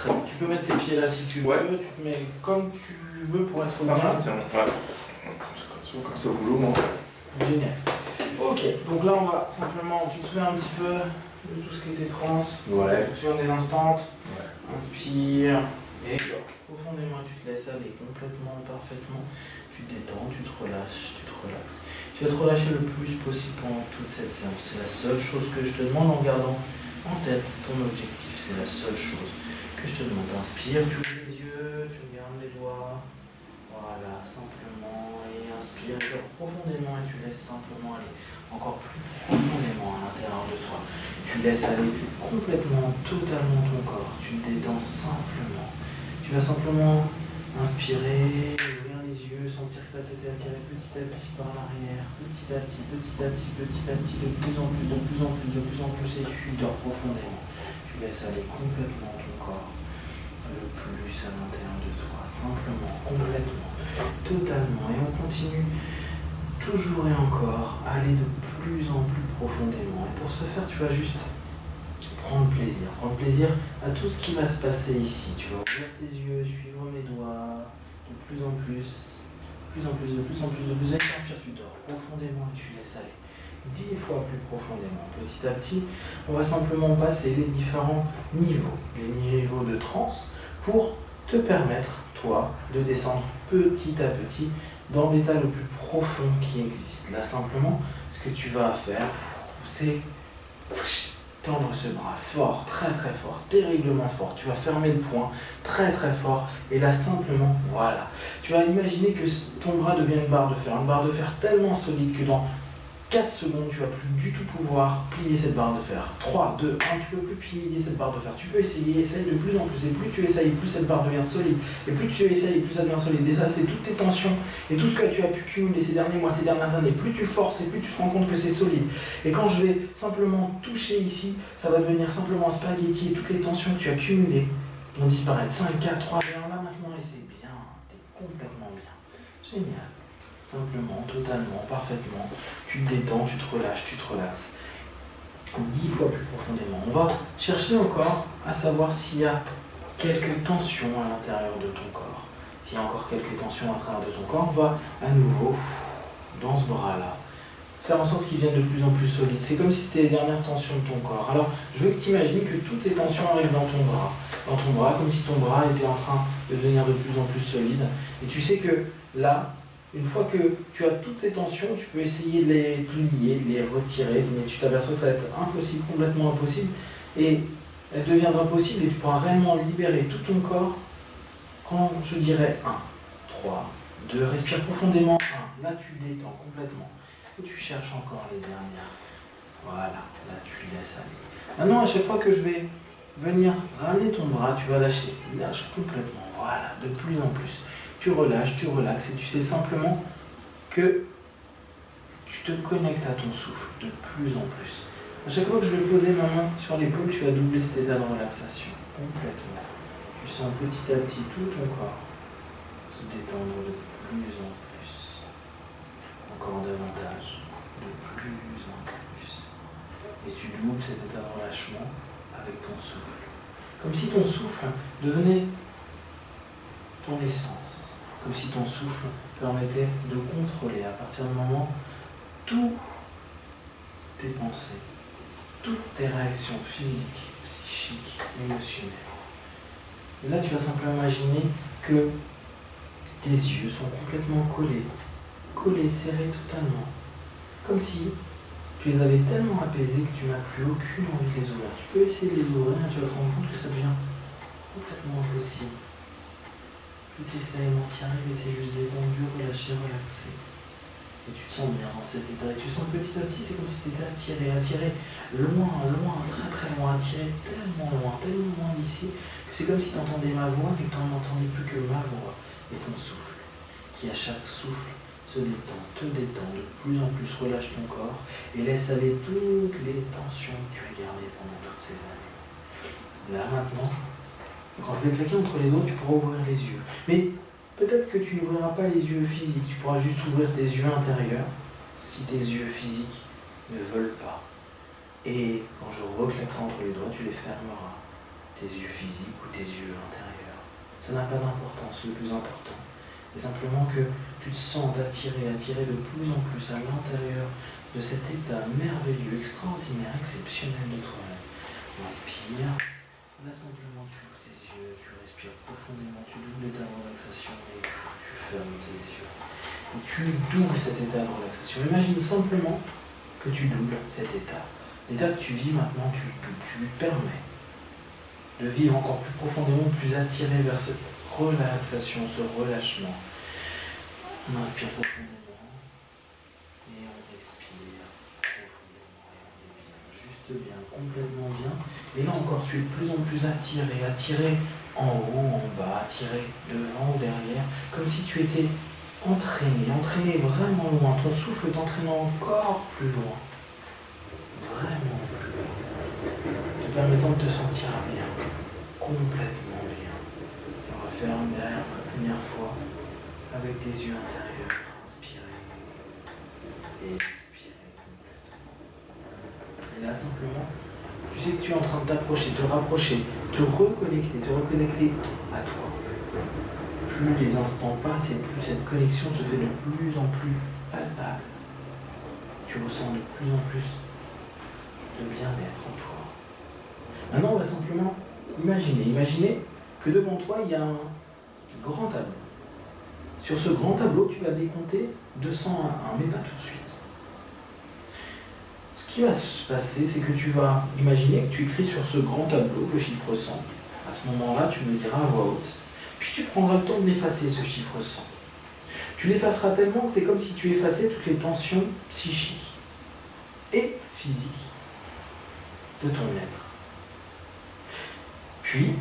très bien. Tu peux mettre tes pieds là si tu veux, tu te mets comme tu veux pour être bien. Tiens, voilà. Comme ça au boulot, moi. Génial. Ok, donc là on va simplement, tu te souviens un petit peu de tout ce qui était trans, Ouais. tu te souviens des instants, Ouais. Inspire, et profondément tu te laisses aller complètement, parfaitement, tu te détends, tu te relâches, tu te relaxes. Tu vas te relâcher le plus possible pendant toute cette séance. C'est la seule chose que je te demande en gardant en tête ton objectif. C'est la seule chose que je te demande. Inspire, tu ouvres les yeux, tu regardes les doigts. Voilà, simplement. Et inspire, tu profondément et tu laisses simplement aller encore plus profondément à l'intérieur de toi. Tu laisses aller complètement, totalement ton corps. Tu te détends simplement. Tu vas simplement inspirer, ouvrir les yeux, sentir que ta tête est attirée petit à petit par l'arrière, petit à petit, de plus en plus, et tu dors profondément. Tu laisses aller complètement ton corps, le plus à l'intérieur de toi, simplement, complètement, totalement. Et on continue toujours et encore à aller de plus en plus profondément. Et pour ce faire, tu vas juste prendre plaisir à tout ce qui va se passer ici. Tu vas ouvrir tes yeux, suivre mes doigts, de plus en plus. Et inspire, tu dors profondément et tu laisses aller 10 fois plus profondément. Petit à petit, on va simplement passer les différents niveaux, les niveaux de transe, pour te permettre, toi, de descendre petit à petit dans l'état le plus profond qui existe. Là, simplement, ce que tu vas faire, c'est tendre ce bras fort, très très fort, terriblement fort. Tu vas fermer le poing très très fort et là simplement, voilà. Tu vas imaginer que ton bras devient une barre de fer tellement solide que dans 4 secondes, tu ne vas plus du tout pouvoir plier cette barre de fer. 3, 2, 1, tu ne peux plus plier cette barre de fer. Tu peux essaye de plus en plus. Et plus tu essayes, plus cette barre devient solide. Et plus tu essayes, plus ça devient solide. Et ça, c'est toutes tes tensions et tout ce que tu as pu cumuler ces derniers mois, ces dernières années. Plus tu forces et plus tu te rends compte que c'est solide. Et quand je vais simplement toucher ici, ça va devenir simplement un spaghetti et toutes les tensions que tu as cumulées vont disparaître. 5, 4, 3, 2, 1, là maintenant, et c'est bien. Tu es complètement bien. Génial. Simplement, totalement, parfaitement. Tu te détends, tu te relaxes 10 fois plus profondément. On va chercher encore à savoir s'il y a quelques tensions à l'intérieur de ton corps. S'il y a encore quelques tensions à l'intérieur de ton corps, on va à nouveau, dans ce bras-là, faire en sorte qu'il vienne de plus en plus solide. C'est comme si c'était les dernières tensions de ton corps. Alors, je veux que tu imagines que toutes ces tensions arrivent dans ton bras, comme si ton bras était en train de devenir de plus en plus solide. Et tu sais que là, une fois que tu as toutes ces tensions, tu peux essayer de les plier, de les retirer, mais tu t'aperçois que ça va être impossible, complètement impossible, et elle deviendra possible et tu pourras réellement libérer tout ton corps quand je dirai 1, 3, 2, respire profondément, 1, là tu détends complètement, et tu cherches encore les dernières, voilà, là tu laisses aller. Maintenant, à chaque fois que je vais venir ramener ton bras, tu vas lâcher, lâche complètement, voilà, de plus en plus. Tu relâches, tu relaxes et tu sais simplement que tu te connectes à ton souffle de plus en plus. À chaque fois que je vais poser ma main sur l'épaule, tu vas doubler cet état de relaxation complètement. Tu sens petit à petit tout ton corps se détendre de plus en plus. Encore davantage, de plus en plus. Et tu doubles cet état de relâchement avec ton souffle. Comme si ton souffle devenait ton essence. Comme si ton souffle permettait de contrôler à partir du moment toutes tes pensées, toutes tes réactions physiques, psychiques, émotionnelles. Et là, tu vas simplement imaginer que tes yeux sont complètement collés, serrés totalement. Comme si tu les avais tellement apaisés que tu n'as plus aucune envie de les ouvrir. Tu peux essayer de les ouvrir et tu vas te rendre compte que ça devient complètement impossible. Plus tu essaies d'y arriver, tu es juste détendu, relâché, relaxé. Et tu te sens bien dans cet état. Et tu sens petit à petit, c'est comme si tu étais attiré loin, très très loin, attiré tellement loin d'ici, que c'est comme si tu entendais ma voix, mais que tu n'entendais plus que ma voix et ton souffle, qui à chaque souffle se détend, te détend, de plus en plus relâche ton corps et laisse aller toutes les tensions que tu as gardées pendant toutes ces années. Là maintenant, quand je vais claquer entre les doigts, tu pourras ouvrir les yeux. Mais peut-être que tu n'ouvriras pas les yeux physiques, tu pourras juste ouvrir tes yeux intérieurs, si tes yeux physiques ne veulent pas. Et quand je reclaquerai entre les doigts, tu les fermeras. tes yeux physiques ou tes yeux intérieurs. Ça n'a pas d'importance, le plus important est simplement que tu te sens attiré de plus en plus à l'intérieur de cet état merveilleux, extraordinaire, exceptionnel de toi-même. Inspire, là simplement tu ouvres tes yeux, tu respires profondément, tu doubles l'état de relaxation et tu fermes tes yeux. Et tu doubles cet état de relaxation. Imagine simplement que tu doubles cet état. L'état que tu vis maintenant, tu doubles, tu lui permets de vivre encore plus profondément, plus attiré vers cette relaxation, ce relâchement. On inspire profondément et on expire profondément et on est bien, juste bien, complètement bien. Et là encore, tu es de plus en plus attiré en haut, en bas, attiré devant ou derrière, comme si tu étais entraîné vraiment loin. Ton souffle t'entraînant encore plus loin, vraiment plus loin, te permettant de te sentir bien. Complètement bien. On va faire une dernière fois avec tes yeux intérieurs. Inspirer et expirer complètement. Et là simplement, tu sais que tu es en train de t'approcher, te rapprocher, te reconnecter à toi. Plus les instants passent et plus cette connexion se fait de plus en plus palpable. Tu ressens de plus en plus de bien-être en toi. Maintenant, on va simplement Imaginez que devant toi, il y a un grand tableau. Sur ce grand tableau, tu vas décompter de 100 à 1, mais pas tout de suite. Ce qui va se passer, c'est que tu vas imaginer que tu écris sur ce grand tableau le chiffre 100. À ce moment-là, tu me diras à voix haute. Puis tu prendras le temps de l'effacer, ce chiffre 100. Tu l'effaceras tellement que c'est comme si tu effaçais toutes les tensions psychiques et physiques de ton être. Puis,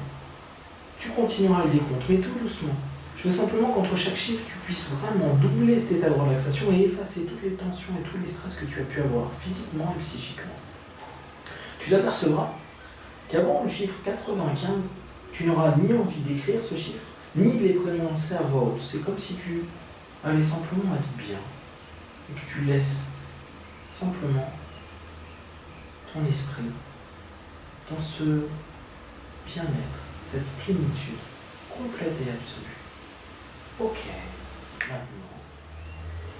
tu continueras le décompte, mais tout doucement. Je veux simplement qu'entre chaque chiffre, tu puisses vraiment doubler cet état de relaxation et effacer toutes les tensions et tous les stress que tu as pu avoir, physiquement et psychiquement. Tu t'apercevras qu'avant le chiffre 95, tu n'auras ni envie d'écrire ce chiffre, ni de les prononcer à voix haute. C'est comme si tu allais simplement être bien et que tu laisses simplement ton esprit dans ce bien-être, cette plénitude complète et absolue. Ok, maintenant,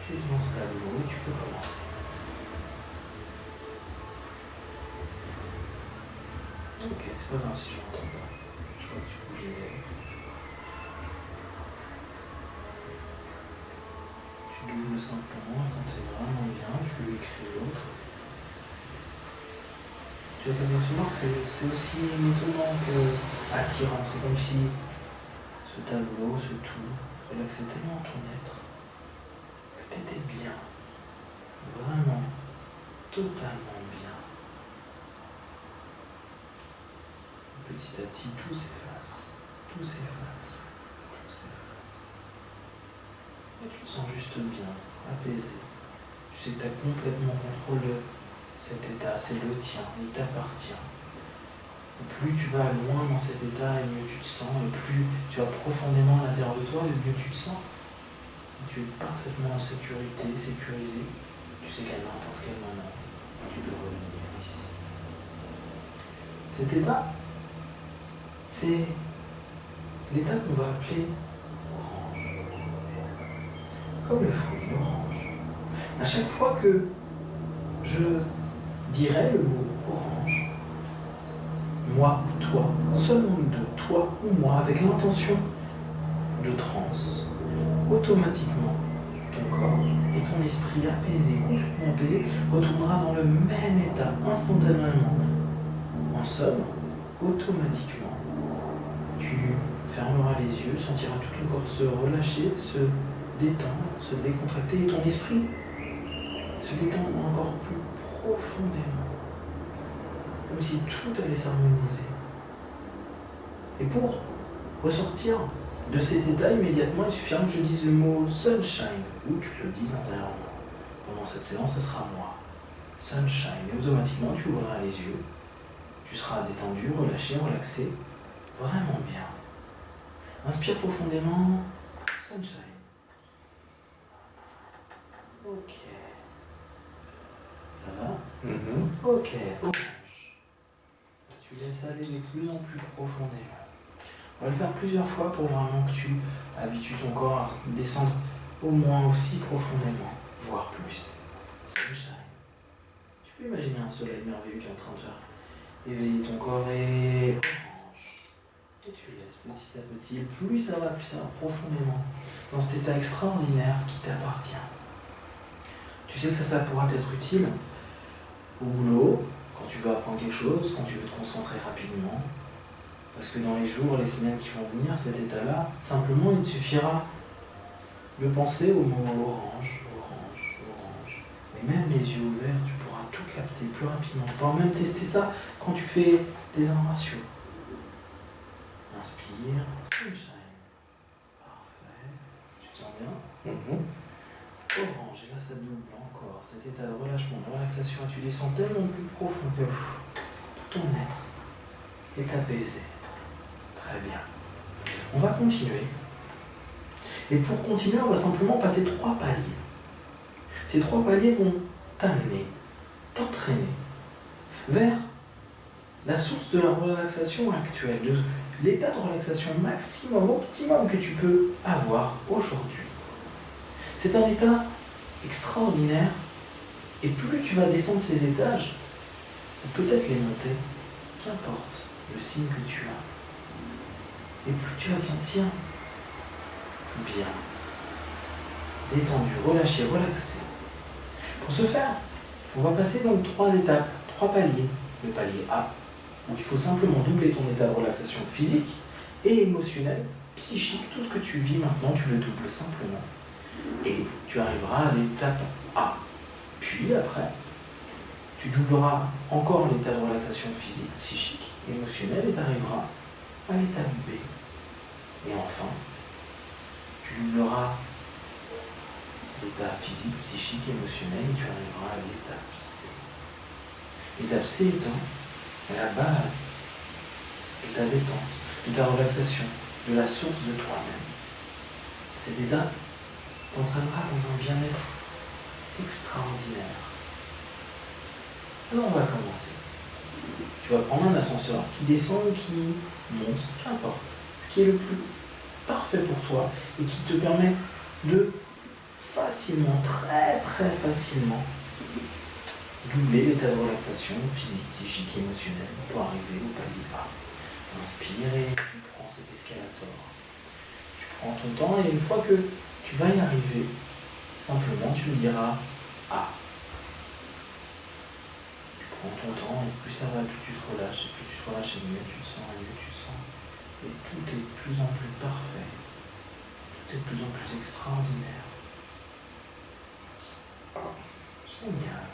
tu es devant ce tableau et tu peux commencer. Ok, c'est pas grave si je m'entends pas. Je vois que tu bouges les lèvres. Tu doubles simplement et quand tu es vraiment bien, tu lui écris l'autre. Tu vas t'apercevoir que c'est aussi étonnant que attirant. C'est comme si ce tableau, ce tout, relaxait tellement ton être que tu étais bien, vraiment, totalement bien. Petit à petit, tout s'efface, tout s'efface, tout s'efface. Et tu te sens juste bien, apaisé. Tu sais que tu as complètement contrôlé cet état, c'est le tien, il t'appartient. Et plus tu vas loin dans cet état, et mieux tu te sens, et plus tu vas profondément à l'intérieur de toi, et mieux tu te sens. Et tu es parfaitement en sécurité, sécurisé. Tu sais qu'à n'importe quel moment, tu peux revenir ici. Cet état, c'est l'état qu'on va appeler orange. Comme le fruit, l'orange. À chaque fois que je dirais le mot orange, moi ou toi, seulement nous deux, toi ou moi, avec l'intention de transe, automatiquement, ton corps et ton esprit apaisé, complètement apaisé, retournera dans le même état, instantanément. En somme, automatiquement, tu fermeras les yeux, sentiras tout ton corps se relâcher, se détendre, se décontracter, et ton esprit se détendre encore plus profondément, comme si tout allait s'harmoniser. Et pour ressortir de cet état immédiatement, il suffira que je dise le mot sunshine, ou tu le dises intérieurement. Pendant cette séance, ce sera moi. Sunshine. Et automatiquement, tu ouvriras les yeux. Tu seras détendu, relâché, relaxé. Vraiment bien. Inspire profondément. Sunshine. Ok. Ça va? Ok. Orange. Tu Laisse aller de plus en plus profondément. On va le faire plusieurs fois pour vraiment que tu habitues ton corps à descendre au moins aussi profondément, voire plus. Sunshine. Tu peux imaginer un soleil merveilleux qui est en train de faire éveiller ton corps et orange. Et tu laisses petit à petit. Et plus ça va profondément dans cet état extraordinaire qui t'appartient. Tu sais que ça pourra t'être utile au boulot, quand tu veux apprendre quelque chose, quand tu veux te concentrer rapidement. Parce que dans les jours, les semaines qui vont venir, cet état-là, simplement, il te suffira de penser au mot orange, orange, orange. Et même les yeux ouverts, tu pourras tout capter plus rapidement. Tu pourras même tester ça quand tu fais des arts martiaux. Inspire, sunshine. Parfait. Tu te sens bien? Orange, et là ça double encore. Cet état de relâchement, de relaxation, et tu descends tellement plus profond que tout ton être est apaisé. Très bien. On va continuer. Et pour continuer, on va simplement passer 3 paliers. Ces 3 paliers vont t'amener, t'entraîner vers la source de la relaxation actuelle, de l'état de relaxation maximum, optimum que tu peux avoir aujourd'hui. C'est un état extraordinaire et plus tu vas descendre ces étages, ou peut-être les monter, qu'importe le signe que tu as, et plus tu vas te sentir bien, détendu, relâché, relaxé. Pour ce faire, on va passer donc 3 étapes, 3 paliers. Le palier A, où il faut simplement doubler ton état de relaxation physique et émotionnelle, psychique, tout ce que tu vis maintenant, tu le doubles simplement. Et tu arriveras à l'étape A. Puis après, tu doubleras encore l'état de relaxation physique, psychique, émotionnelle et tu arriveras à l'étape B. Et enfin, tu doubleras l'état physique, psychique, émotionnel et tu arriveras à l'étape C. L'étape C étant la base de ta détente, de ta relaxation, de la source de toi-même. Cet état t'entraînera dans un bien-être extraordinaire. Alors on va commencer. Tu vas prendre un ascenseur qui descend ou qui monte, qu'importe. Ce qui est le plus parfait pour toi et qui te permet de facilement, très très facilement, doubler l'état de relaxation physique, psychique et émotionnelle pour arriver au palier A. Inspire et tu prends cet escalator. Tu prends ton temps et une fois que tu vas y arriver, simplement tu me diras A. Tu prends ton temps et plus ça va, plus tu te relâches, et plus tu te relâches, et mieux tu te sens, et mieux tu te sens. Et tout est de plus en plus parfait. Tout est de plus en plus extraordinaire. Génial.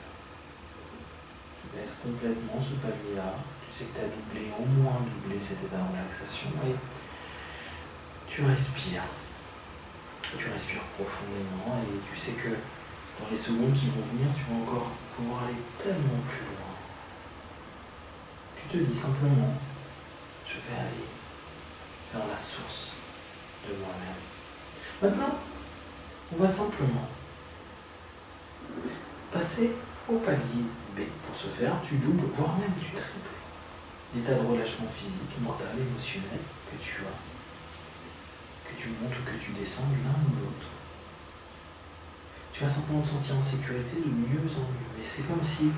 Tu laisses complètement ce palier-là. Tu sais que tu as doublé, au moins doublé cet état de relaxation. Et tu respires. Tu respires profondément et tu sais que dans les secondes qui vont venir, tu vas encore pouvoir aller tellement plus loin. Tu te dis simplement, je vais aller vers la source de moi-même. Maintenant, on va simplement passer au palier B. Pour ce faire, tu doubles, voire même tu triples l'état de relâchement physique, mental, émotionnel que tu as. Que tu montes ou que tu descendes l'un ou l'autre. Tu vas simplement te sentir en sécurité de mieux en mieux. Et c'est comme si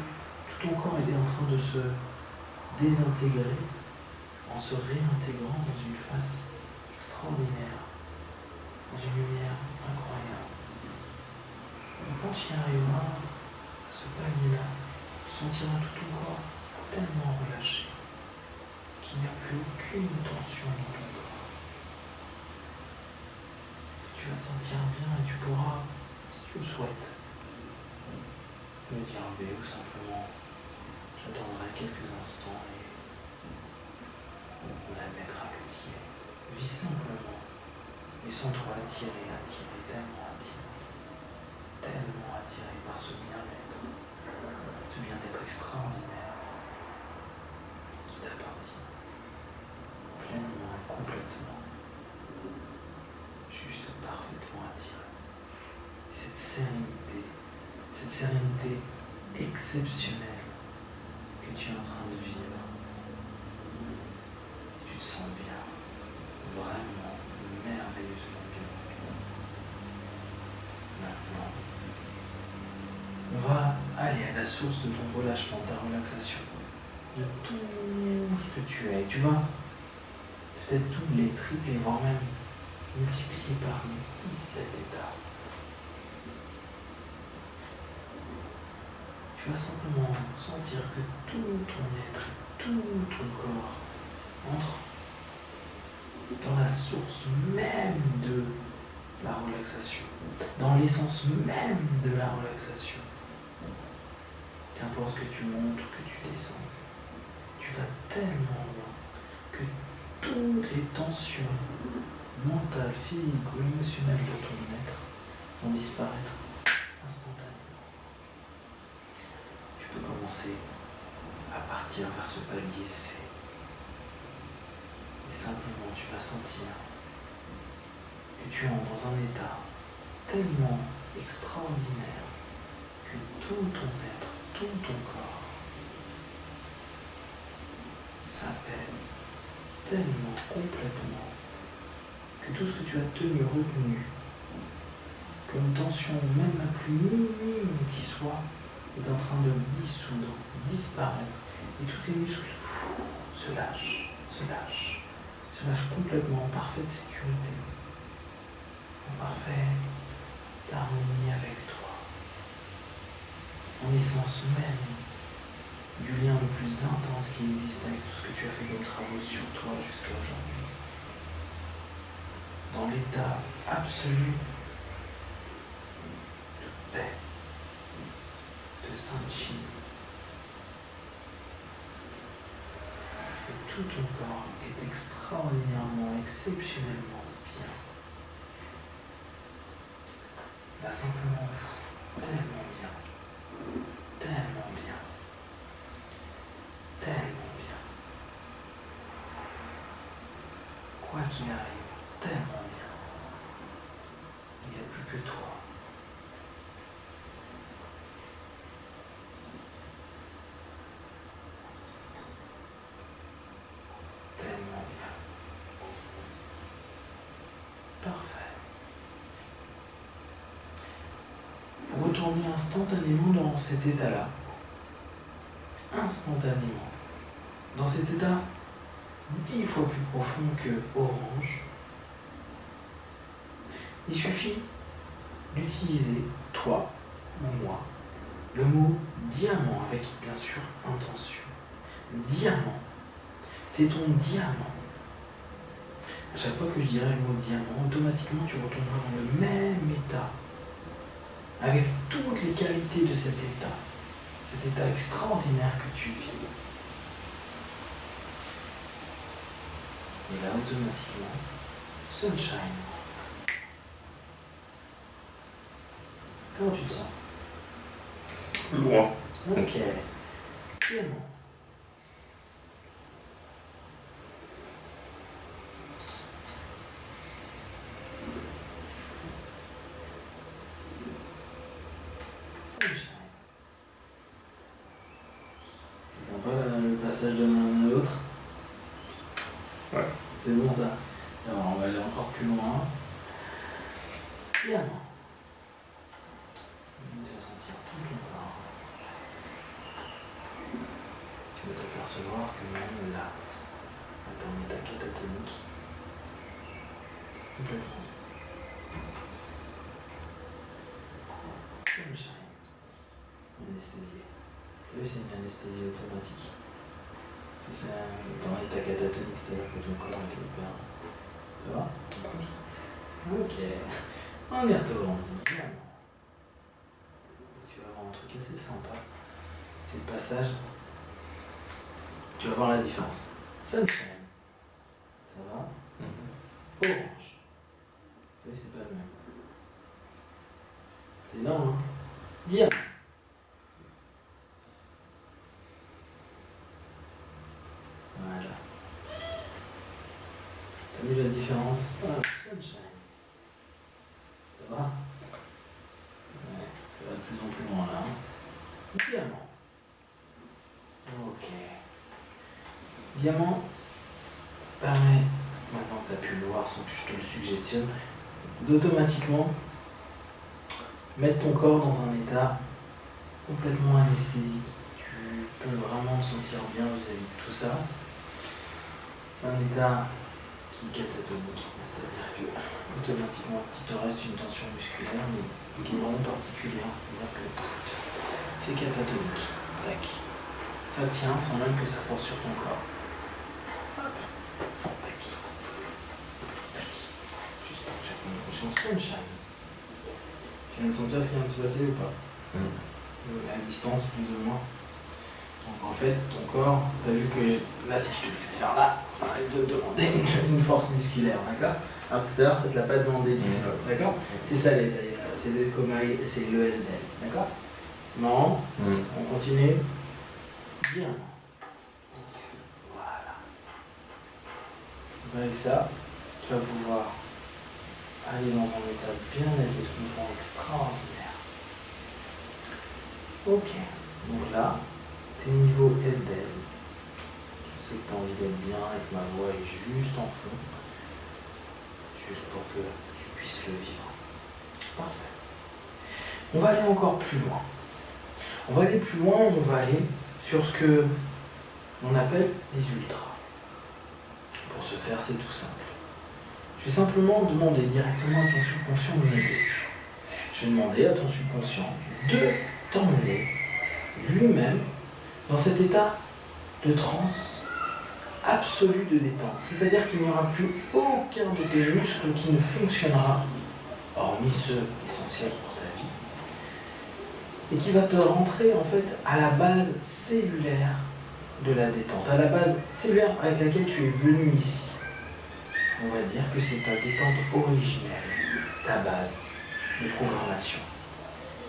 tout ton corps était en train de se désintégrer en se réintégrant dans une face extraordinaire, dans une lumière incroyable. Et quand tu y arriveras à ce palier-là, tu sentiras tout ton corps tellement relâché qu'il n'y a plus aucune tension dans ton corps. Tu vas te sentir bien et tu pourras, si tu le souhaites, me dire B ou simplement j'attendrai quelques instants et on admettra que tu y es. Vis simplement et sens-toi attiré tellement attiré par ce bien-être extraordinaire qui t'appartient pleinement et complètement. Juste parfaitement attiré. Et cette sérénité exceptionnelle que tu es en train de vivre aller à la source de ton relâchement, de ta relaxation, de tout ce que tu es. Tu vas peut-être doubler, tripler, voire même multiplier par 10 cet état. Tu vas simplement sentir que tout ton être, tout ton corps entre dans la source même de la relaxation, dans l'essence même de la relaxation. Qu'importe que tu montes ou que tu descends, tu vas tellement loin que toutes les tensions mentales, physiques ou émotionnelles de ton être vont disparaître instantanément. Tu peux commencer à partir vers ce palier C. Et simplement, tu vas sentir que tu entres dans un état tellement extraordinaire que tout ton être, tout ton corps s'apaise tellement complètement que tout ce que tu as retenu comme tension, même la plus minime qui soit, est en train de dissoudre, disparaître, et tous tes muscles se lâchent complètement en parfaite sécurité, en parfaite harmonie avec toi, en essence même du lien le plus intense qui existe avec tout ce que tu as fait comme travaux sur toi jusqu'à aujourd'hui, dans l'état absolu de paix, de Sanchi. Et tout ton corps est extraordinairement, exceptionnellement bien. Là, simplement, tellement bien, tellement bien, tellement bien. Quoi qu'il arrive, tellement bien. Il n'y a plus que toi. Tellement bien. Parfait. Vous retournez instantanément dans cet état-là. Instantanément. Dans cet état 10 fois plus profond que orange. Il suffit d'utiliser, toi ou moi, le mot diamant avec bien sûr intention. Diamant. C'est ton diamant. À chaque fois que je dirai le mot diamant, automatiquement tu retomberas dans le même état, avec toutes les qualités de cet état extraordinaire que tu vis. Et là, automatiquement, sunshine. Comment tu te sens? Loin. Ok. Diamant. C'est sympa le passage de l'un à l'autre. Ouais. C'est bon ça. Alors on va aller encore plus loin. Diamant. Tu vas sentir tout ton corps. Tu vas t'apercevoir que même là, dans un état catatonique, complètement. Sunshine. Anesthésié. Tu vois, c'est une anesthésie automatique. C'est dans l'état catatonique, c'est-à-dire que ton corps est hyper. Ça va? Ok. On y retourne. Diamant. Tu vas voir un truc assez sympa. C'est le passage. Tu vas voir la différence. Sunshine. Ça va? Orange. Vous voyez, c'est pas le même. C'est énorme, hein? Diamant. Voilà. T'as vu la différence? Ah, sunshine. Ça va? Ouais, ça va de plus en plus loin là. Diamant. Ok. Diamant permet, maintenant que tu as pu le voir sans que je te le suggestionne, d'automatiquement mettre ton corps dans un état complètement anesthésique. Tu peux vraiment te sentir bien vis-à-vis de tout ça. C'est un état qui est catatonique, c'est-à-dire que automatiquement il te reste une tension musculaire, mais qui est vraiment particulière, c'est-à-dire que c'est catatonique. Tac. Ça tient sans même que ça force sur ton corps. Hop. Tac. Tac. Juste pour que tu aies une conscience sunshine. Tu viens de sentir ce qui vient de se passer ou pas? À distance, plus ou moins. Donc en fait, ton corps, tu as vu que là, si je te le fais faire là, ça risque de te demander une force musculaire, d'accord? Alors tout à l'heure, ça ne te l'a pas demandé du tout, d'accord? C'est ça l'état, c'est le SDL, d'accord? C'est marrant, on continue. Bien. Voilà. Donc avec ça, tu vas pouvoir aller dans un état de bien-être et de confort extraordinaire. Ok, donc là, t'es niveau SDL. Je sais que tu as envie d'être bien et que ma voix est juste en fond, juste pour que tu puisses le vivre. Parfait. On va aller encore plus loin. On va aller plus loin, on va aller sur ce que on appelle les ultras. Pour ce faire, c'est tout simple. Je vais simplement demander directement à ton subconscient de m'aider. Je vais demander à ton subconscient de t'emmener lui-même dans cet état de transe absolue de détente. C'est-à-dire qu'il n'y aura plus aucun de tes muscles qui ne fonctionnera, hormis ceux essentiels pour ta vie, et qui va te rentrer en fait à la base cellulaire de la détente, à la base cellulaire avec laquelle tu es venu ici. On va dire que c'est ta détente originelle, ta base de programmation.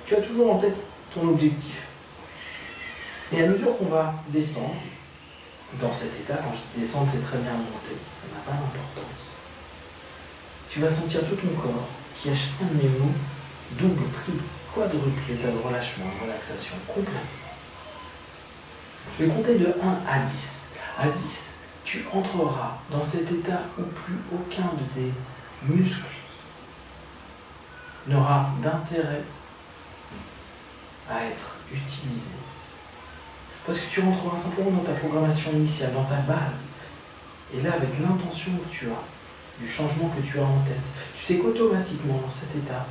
Tu as toujours en tête ton objectif. Et à mesure qu'on va descendre dans cet état, quand je dis descendre, c'est très bien monter, ça n'a pas d'importance. Tu vas sentir tout ton corps qui, à chacun de mes mots, double, triple, quadruple l'état de relâchement, de relaxation complète. Je vais compter de 1 à 10. À 10, tu entreras dans cet état où plus aucun de tes muscles n'aura d'intérêt à être utilisé. Parce que tu rentreras simplement dans ta programmation initiale, dans ta base. Et là, avec l'intention que tu as, du changement que tu as en tête, tu sais qu'automatiquement, dans cet état,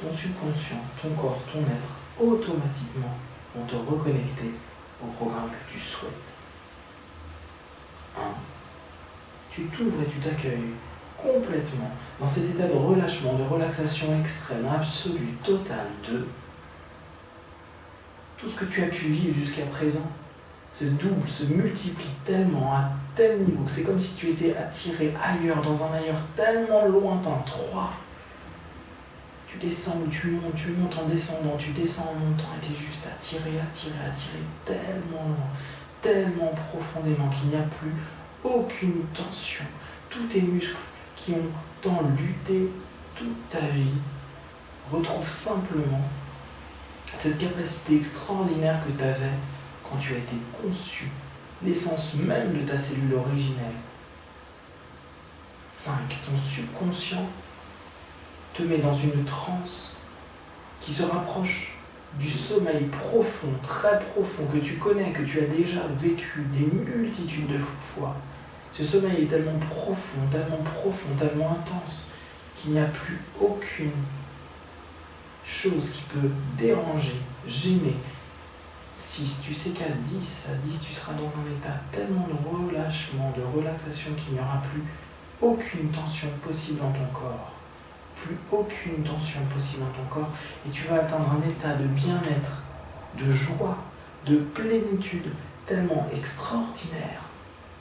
ton subconscient, ton corps, ton être, automatiquement, vont te reconnecter au programme que tu souhaites. 1. Tu t'ouvres et tu t'accueilles complètement dans cet état de relâchement, de relaxation extrême, absolue, totale. 2. Tout ce que tu as pu vivre jusqu'à présent se double, se multiplie tellement, à tel niveau, que c'est comme si tu étais attiré ailleurs, dans un ailleurs tellement lointain. 3. Tu descends ou tu montes en descendant, tu descends en montant, et tu es juste attiré tellement loin, tellement profondément qu'il n'y a plus aucune tension. Tous tes muscles qui ont tant lutté toute ta vie retrouvent simplement cette capacité extraordinaire que tu avais quand tu as été conçu, l'essence même de ta cellule originelle. 5. Ton subconscient te met dans une transe qui se rapproche du sommeil profond, très profond, que tu connais, que tu as déjà vécu des multitudes de fois. Ce sommeil est tellement profond, tellement intense, qu'il n'y a plus aucune chose qui peut déranger, gêner. 6, tu sais qu'à 10, tu seras dans un état tellement de relâchement, de relaxation qu'il n'y aura plus aucune tension possible dans ton corps. Plus aucune tension possible dans ton corps. Et tu vas atteindre un état de bien-être, de joie, de plénitude tellement extraordinaire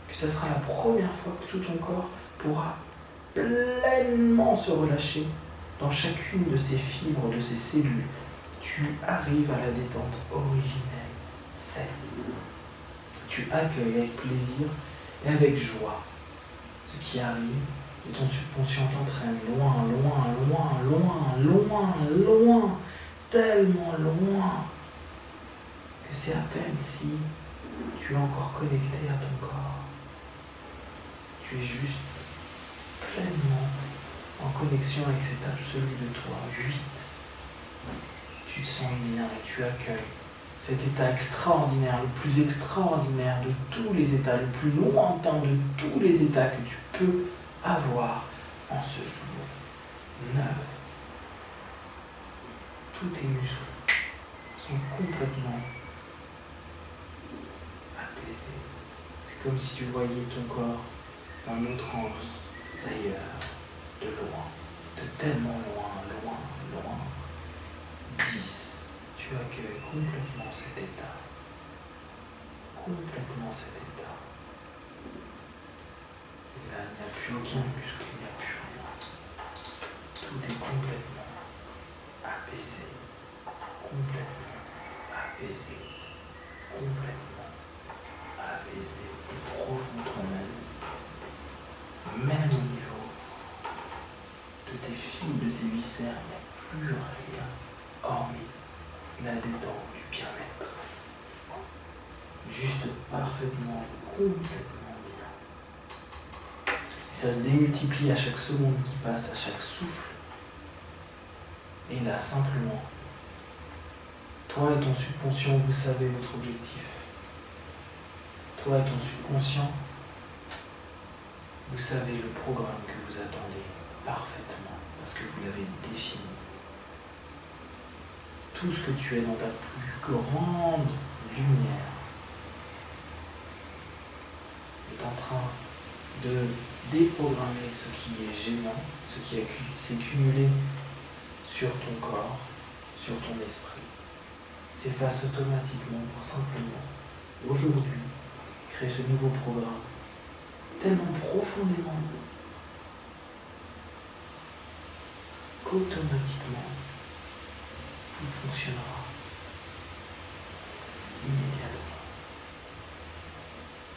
que ce sera la première fois que tout ton corps pourra pleinement se relâcher dans chacune de ses fibres, de ses cellules. Tu arrives à la détente originelle. 7. Tu accueilles avec plaisir et avec joie ce qui arrive et ton subconscient t'entraîne loin, tellement loin que c'est à peine si tu es encore connecté à ton corps. Tu es juste pleinement en connexion avec cet absolu de toi. 8. tu te sens bien et tu accueilles cet état extraordinaire, le plus extraordinaire de tous les états, le plus lointain de tous les états que tu peux avoir en ce jour neuf. Tous tes muscles sont complètement apaisés. C'est comme si tu voyais ton corps d'un autre angle, d'ailleurs, de loin, de tellement loin, loin, loin. 10. Tu accueilles complètement cet état. Complètement cet état. Et là, il n'y a plus aucun muscle, il n'y a plus rien. Tout est complètement apaisé. Complètement apaisé. Complètement apaisé. Et profond toi-même. Même au niveau de tes fibres, de tes viscères, il n'y a plus rien hormis la détente du bien-être. Juste parfaitement, complètement bien. Et ça se démultiplie à chaque seconde qui passe, à chaque souffle. Et là, simplement, toi et ton subconscient, vous savez votre objectif. Toi et ton subconscient, vous savez le programme que vous attendez parfaitement, parce que vous l'avez défini. Tout ce que tu es dans ta plus grande lumière est en train de déprogrammer ce qui est gênant, ce qui s'est cumulé sur ton corps, sur ton esprit. S'efface automatiquement pour simplement, aujourd'hui, créer ce nouveau programme tellement profondément qu'automatiquement, tout fonctionnera immédiatement.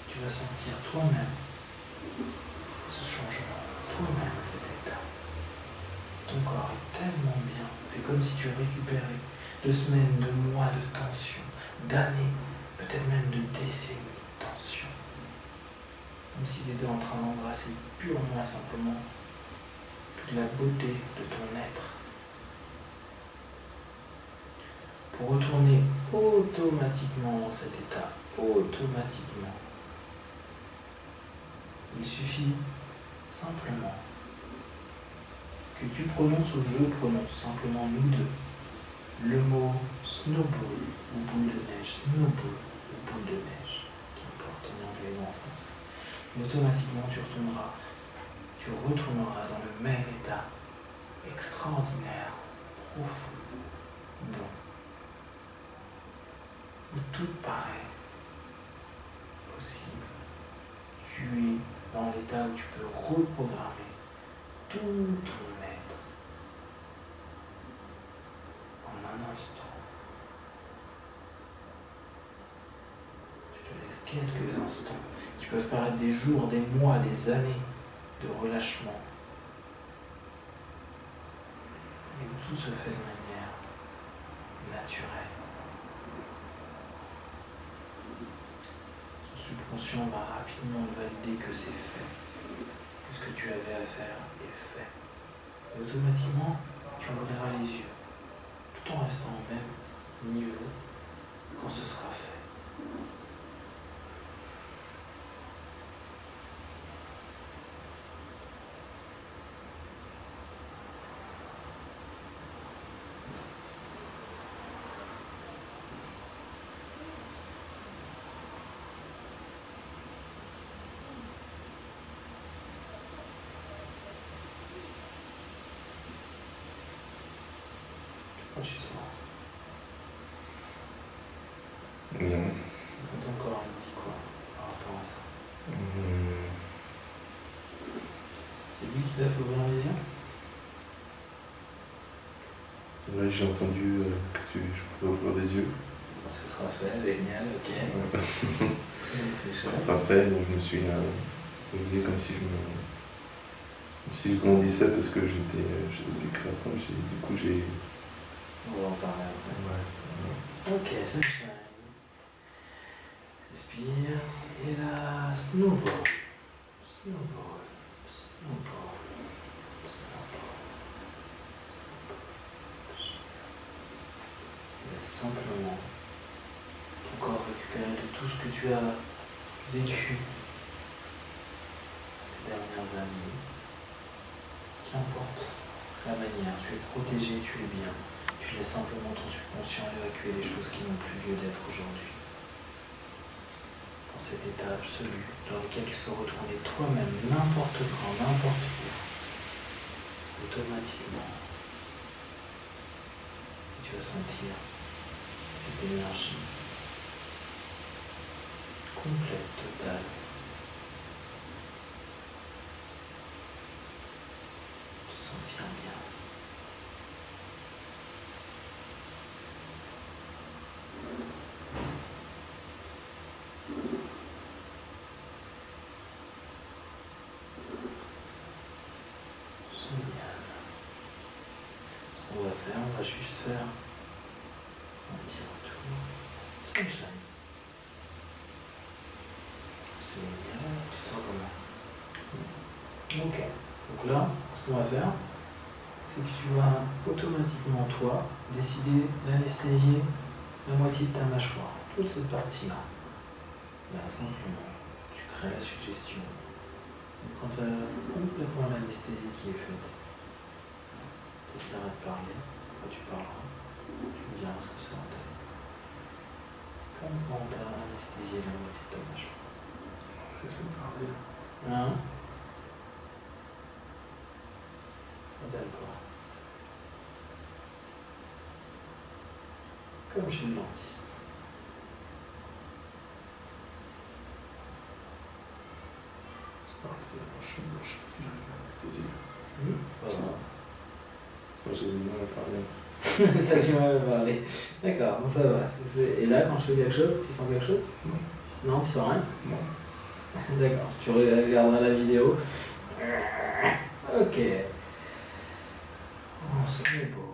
Tu vas sentir toi-même ce changement, toi-même cet état. Ton corps est tellement bien, c'est comme si tu récupérais de semaines, de mois de tension, d'années, peut-être même de décennies de tension. Comme si tu étais en train d'embrasser purement et simplement toute la beauté de ton être. Pour retourner automatiquement dans cet état, automatiquement, il suffit simplement que tu prononces ou je prononce simplement nous deux le mot snowball ou boule de neige, snowball ou boule de neige, qu'importe en anglais ou en français. Et automatiquement tu retourneras dans le même état extraordinaire, profond, bon, où tout paraît possible. Tu es dans l'état où tu peux reprogrammer tout ton être en un instant. Je te laisse quelques instants qui peuvent paraître des jours, des mois, des années de relâchement. Et où tout se fait de manière naturelle. Ton subconscient va rapidement valider que c'est fait, que ce que tu avais à faire est fait. Et automatiquement, tu ouvriras les yeux, tout en restant au même niveau quand ce sera fait. Quand tu sens, Bien. ton corps il dit quoi par rapport à ça? C'est lui qui t'a fait ouvrir les yeux? Ouais, j'ai entendu que je pouvais ouvrir les yeux. Ce sera fait, génial, ok. Ouais. C'est Ça chouette. sera fait, donc je me suis réveillé comme si je grandissais parce que je t'expliquerai après, du coup j'ai... On va en parler après. Ouais. Ok, sunshine. Respire. Et là, snowball. Snowball. Snowball. Snowball. simplement ton corps récupérer de tout ce que tu as vécu ces dernières années. Qu'importe la manière, tu es protégé, tu es bien. Tu laisses simplement ton subconscient évacuer les choses qui n'ont plus lieu d'être aujourd'hui. Dans cet état absolu, dans lequel tu peux retourner toi-même n'importe quand, n'importe où, automatiquement. Et tu vas sentir cette énergie complète, totale. Te sentir bien. Génial. Ce qu'on va faire, on va juste faire un petit retour. Sunshine. Génial. Tu te sens comment? Ok. Donc là, ce qu'on va faire, c'est que tu vas automatiquement, toi, décider d'anesthésier la moitié de ta mâchoire. Toute cette partie-là. Là, simplement, tu crées la suggestion. Et quand tu as complètement l'anesthésie qui est faite, tu essaieras de parler. Quand tu parleras, tu me diras ce que c'est en tête. Comme quand tu as anesthésié la moitié de ta mâchoire. Laisse-moi parler. Hein? D'accord. Comme chez le dentiste. Je sais pas si j'arrive à anesthésier. Voilà. Ça, j'ai du mal à parler. Ça, tu m'avais parlé. D'accord, bon, ça va. Et là, quand je fais quelque chose, tu sens quelque chose? Non. Non, tu sens rien? Non. D'accord, tu regarderas la vidéo. Ok. En snowboard.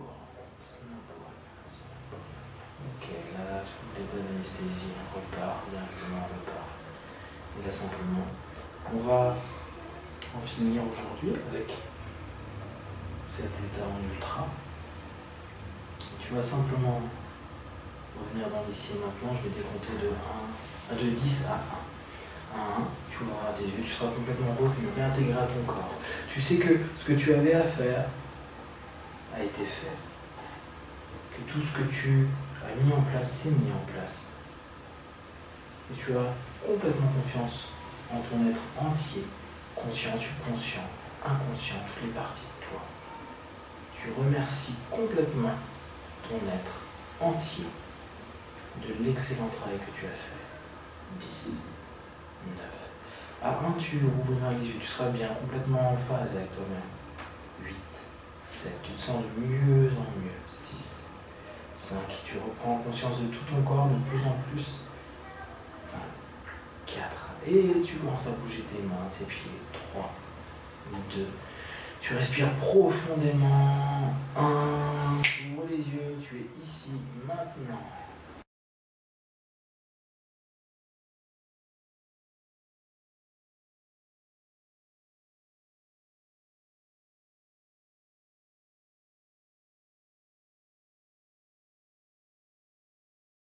Ok, là, tout est bonne anesthésie. Repart, directement repart. Et là, simplement, on va en finir aujourd'hui avec cet état en ultra. Tu vas simplement revenir dans l'ici et maintenant. Je vais décompter de 10 à 1. À 1, tu ouvriras tes yeux, tu seras complètement revenu, réintégré à ton corps. Tu sais que ce que tu avais à faire a été fait. Que tout ce que tu as mis en place, s'est mis en place. Et tu as complètement confiance en ton être entier, conscient, subconscient, inconscient, toutes les parties de toi. Tu remercies complètement ton être entier de l'excellent travail que tu as fait. 10, 9. À 1, tu ouvriras les yeux, tu seras bien, complètement en phase avec toi-même. 8, 7, tu te sens de mieux en mieux. 6, 5, tu reprends conscience de tout ton corps de plus en plus. 5, 4, et tu commences à bouger tes mains, tes pieds. 3, 2, tu respires profondément. 1, tu ouvres les yeux, tu es ici, maintenant.